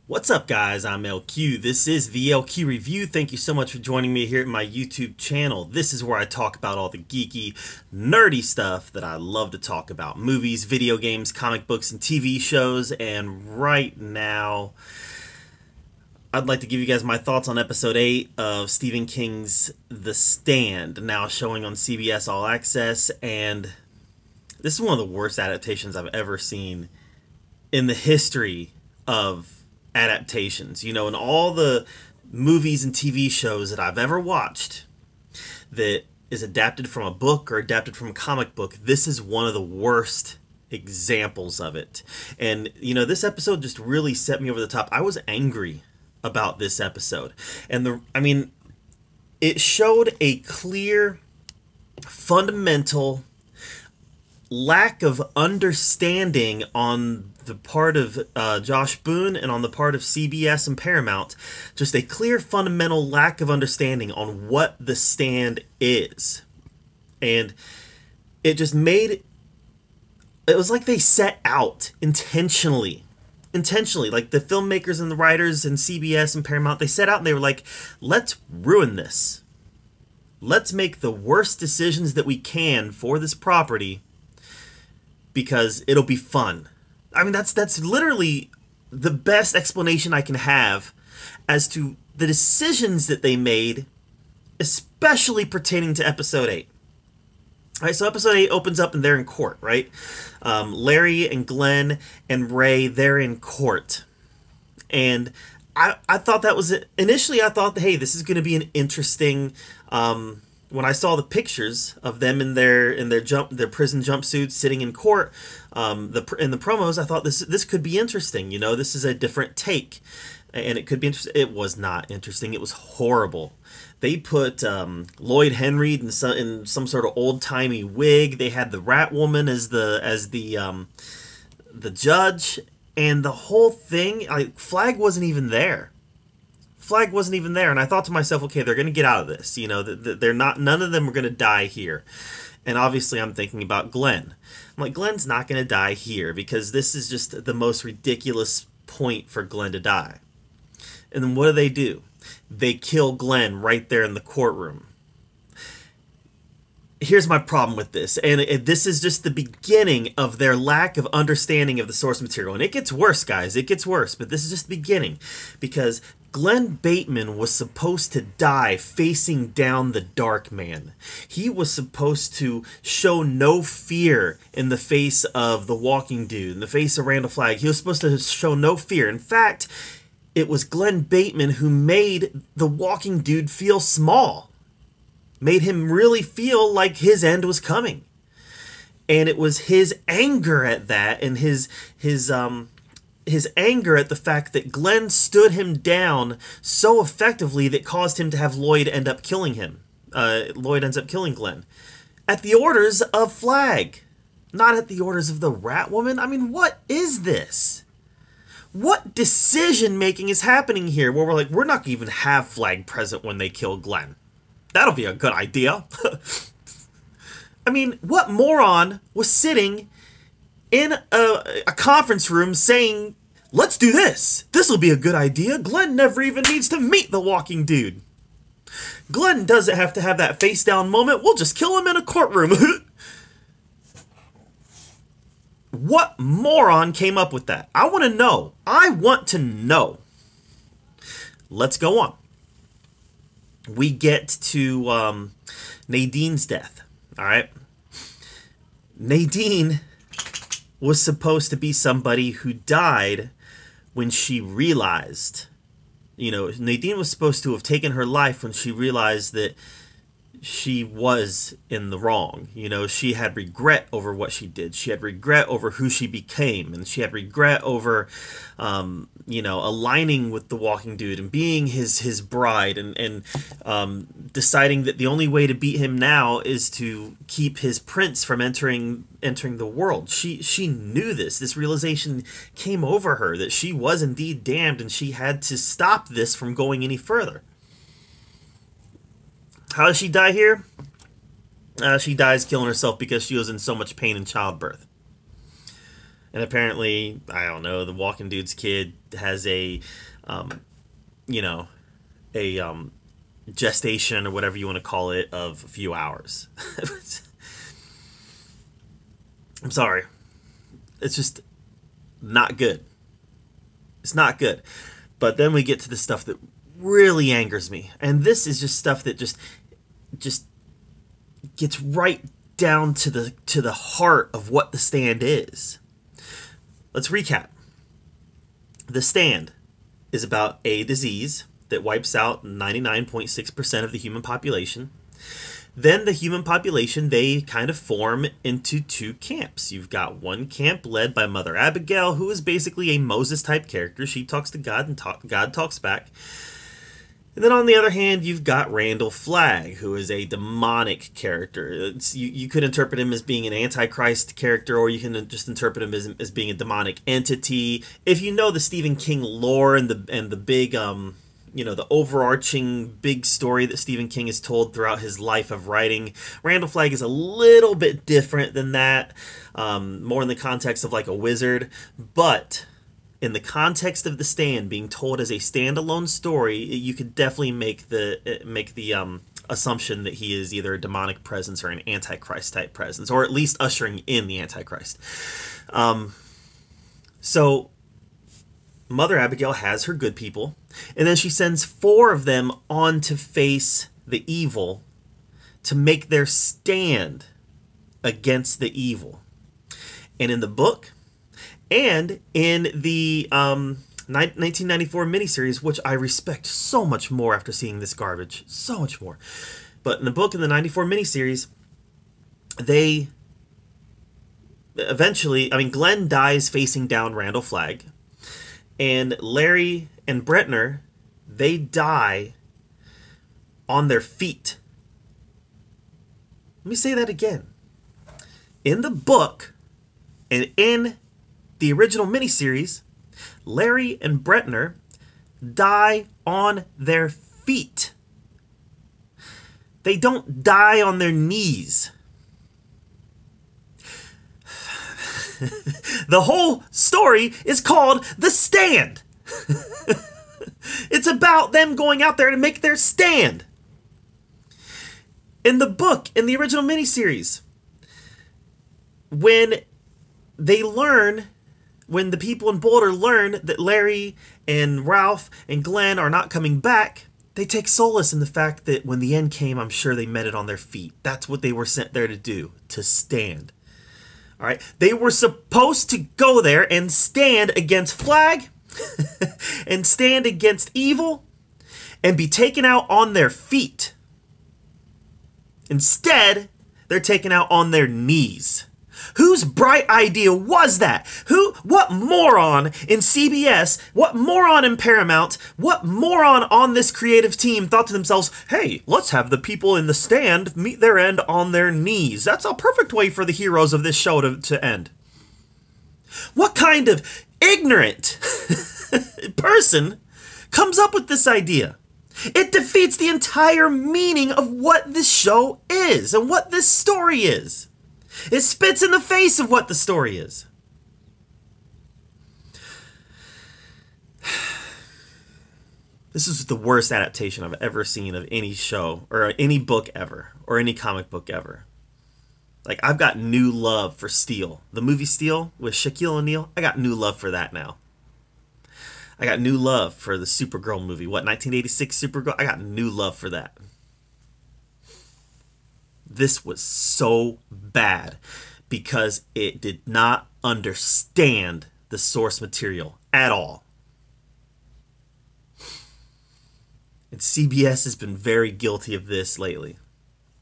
What's up, guys? I'm LQ. This is the LQ Review. Thank you so much for joining me here at my YouTube channel. This is where I talk about all the geeky, nerdy stuff that I love to talk about. Movies, video games, comic books, and TV shows. And right now, I'd like to give you guys my thoughts on episode 8 of Stephen King's The Stand, now showing on CBS All Access. And this is one of the worst adaptations I've ever seen in the history of adaptations. In all the movies and TV shows that I've ever watched that is adapted from a book or adapted from a comic book, this is one of the worst examples of it. And this episode just really set me over the top. I was angry about this episode. And it showed a clear fundamental lack of understanding on the part of Josh Boone and on the part of CBS and Paramount. Just a clear fundamental lack of understanding on what The Stand is. And it just made it was like they set out intentionally, like the filmmakers and the writers and CBS and Paramount, they set out and they were like, let's ruin this. Let's make the worst decisions that we can for this property because it'll be fun. That's literally the best explanation I can have as to the decisions that they made, especially pertaining to episode 8. All right, so episode 8 opens up and they're in court, right? Larry and Glenn and Ray, they're in court. And I thought that was it. Initially, I thought, hey, this is going to be an interesting. When I saw the pictures of them in their prison jumpsuits sitting in court, in the promos, I thought this could be interesting. This is a different take, and it could be interesting. It was not interesting. It was horrible. They put Lloyd Henry in some sort of old timey wig. They had the Rat Woman as the judge, and the whole thing. Flag wasn't even there. And I thought to myself, okay, they're going to get out of this. They're not. None of them are going to die here. And obviously, I'm thinking about Glenn. I'm like, Glenn's not going to die here because this is just the most ridiculous point for Glenn to die. And then what do? They kill Glenn right there in the courtroom. Here's my problem with this, and this is just the beginning of their lack of understanding of the source material. And it gets worse, guys. It gets worse, but this is just the beginning, because Glenn Bateman was supposed to die facing down the Dark Man. He was supposed to show no fear in the face of the Walking Dude, in the face of Randall Flagg. He was supposed to show no fear. In fact, it was Glenn Bateman who made the Walking Dude feel small. Made him really feel like his end was coming. And it was his anger at that, and his anger at the fact that Glenn stood him down so effectively that caused him to have Lloyd end up killing him. Lloyd ends up killing Glenn. At the orders of Flagg. Not at the orders of the Rat Woman. What is this? What decision making is happening here where we're like, we're not going to even have Flagg present when they kill Glenn? That'll be a good idea. What moron was sitting in a conference room saying, let's do this. This'll be a good idea. Glenn never even needs to meet the Walking Dude. Glenn doesn't have to have that face down moment. We'll just kill him in a courtroom. What moron came up with that? I want to know. I want to know. Let's go on. We get to Nadine's death. All right. Nadine was supposed to be somebody who died when she realized, Nadine was supposed to have taken her life when she realized that she was in the wrong. She had regret over what she did. She had regret over who she became. And she had regret over, aligning with the Walking Dude and being his bride and deciding that the only way to beat him now is to keep his prince from entering the world. She knew this. This realization came over her that she was indeed damned and she had to stop this from going any further. How does she die here? She dies killing herself because she was in so much pain in childbirth. And apparently, I don't know, the Walking Dude's kid has a, you know, a gestation or whatever you want to call it of a few hours. I'm sorry. It's just not good. It's not good. But then we get to the stuff that really angers me. And this is just stuff that just gets right down to the heart of what The Stand is. Let's recap. The Stand is about a disease that wipes out 99.6% of the human population. Then the human population, they kind of form into two camps. You've got one camp led by Mother Abigail, who is basically a Moses-type character. She talks to God and God talks back. And then on the other hand, you've got Randall Flagg, who is a demonic character. You could interpret him as being an Antichrist character, or you can just interpret him as being a demonic entity. If you know the Stephen King lore and the big, the overarching big story that Stephen King has told throughout his life of writing, Randall Flagg is a little bit different than that, more in the context of like a wizard, but in the context of The Stand being told as a standalone story, you could definitely make the assumption that he is either a demonic presence or an Antichrist type presence, or at least ushering in the Antichrist. So Mother Abigail has her good people, and then she sends 4 of them on to face the evil, to make their stand against the evil. And in the book, and in the 1994 miniseries, which I respect so much more after seeing this garbage, so much more. But in the book, in the 94 miniseries, they eventually, Glenn dies facing down Randall Flagg, and Larry and Brentner, they die on their feet. Let me say that again. In the book, and in the original miniseries, Larry and Brentner die on their feet. They don't die on their knees. The whole story is called The Stand. It's about them going out there to make their stand. In the book, in the original miniseries, when the people in Boulder learn that Larry and Ralph and Glenn are not coming back, they take solace in the fact that when the end came, I'm sure they met it on their feet. That's what they were sent there to do, to stand. All right, they were supposed to go there and stand against Flagg and stand against evil and be taken out on their feet. Instead, they're taken out on their knees. Whose bright idea was that? What moron in CBS, what moron in Paramount, what moron on this creative team thought to themselves, hey, let's have the people in The Stand meet their end on their knees. That's a perfect way for the heroes of this show to end. What kind of ignorant person comes up with this idea? It defeats the entire meaning of what this show is and what this story is. It spits in the face of what the story is. This is the worst adaptation I've ever seen of any show or any book ever or any comic book ever. Like, I've got new love for Steel. The movie Steel with Shaquille O'Neal, I got new love for that now. I got new love for the Supergirl movie. What, 1986 Supergirl? I got new love for that. This was so bad because it did not understand the source material at all. And CBS has been very guilty of this lately.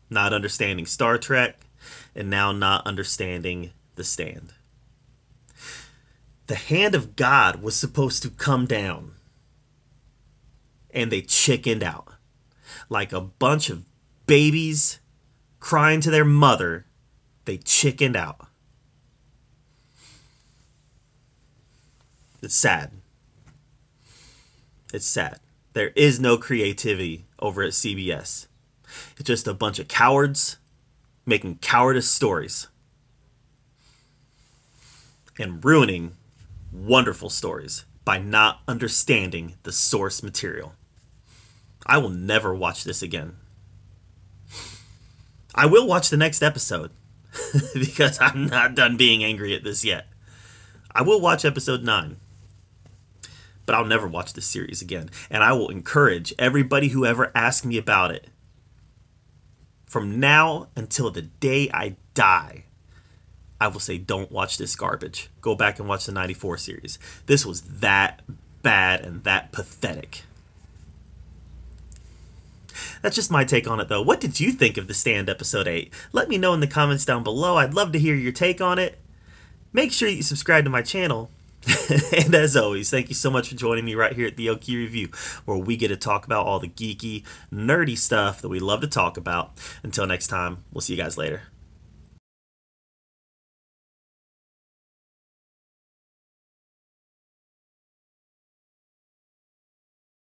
Not understanding Star Trek and now not understanding The Stand. The hand of God was supposed to come down, and they chickened out like a bunch of babies crying to their mother. They chickened out. It's sad. It's sad. There is no creativity over at CBS. It's just a bunch of cowards making cowardice stories. and ruining wonderful stories by not understanding the source material. I will never watch this again. I will watch the next episode because I'm not done being angry at this yet. I will watch episode 9, but I'll never watch this series again. And I will encourage everybody who ever asks me about it, from now until the day I die, I will say, don't watch this garbage. Go back and watch the 94 series. This was that bad and that pathetic. That's just my take on it, though. What did you think of The Stand episode 8? Let me know in the comments down below. I'd love to hear your take on it. Make sure you subscribe to my channel. And as always, thank you so much for joining me right here at the Oki Review, where we get to talk about all the geeky, nerdy stuff that we love to talk about. Until next time, we'll see you guys later.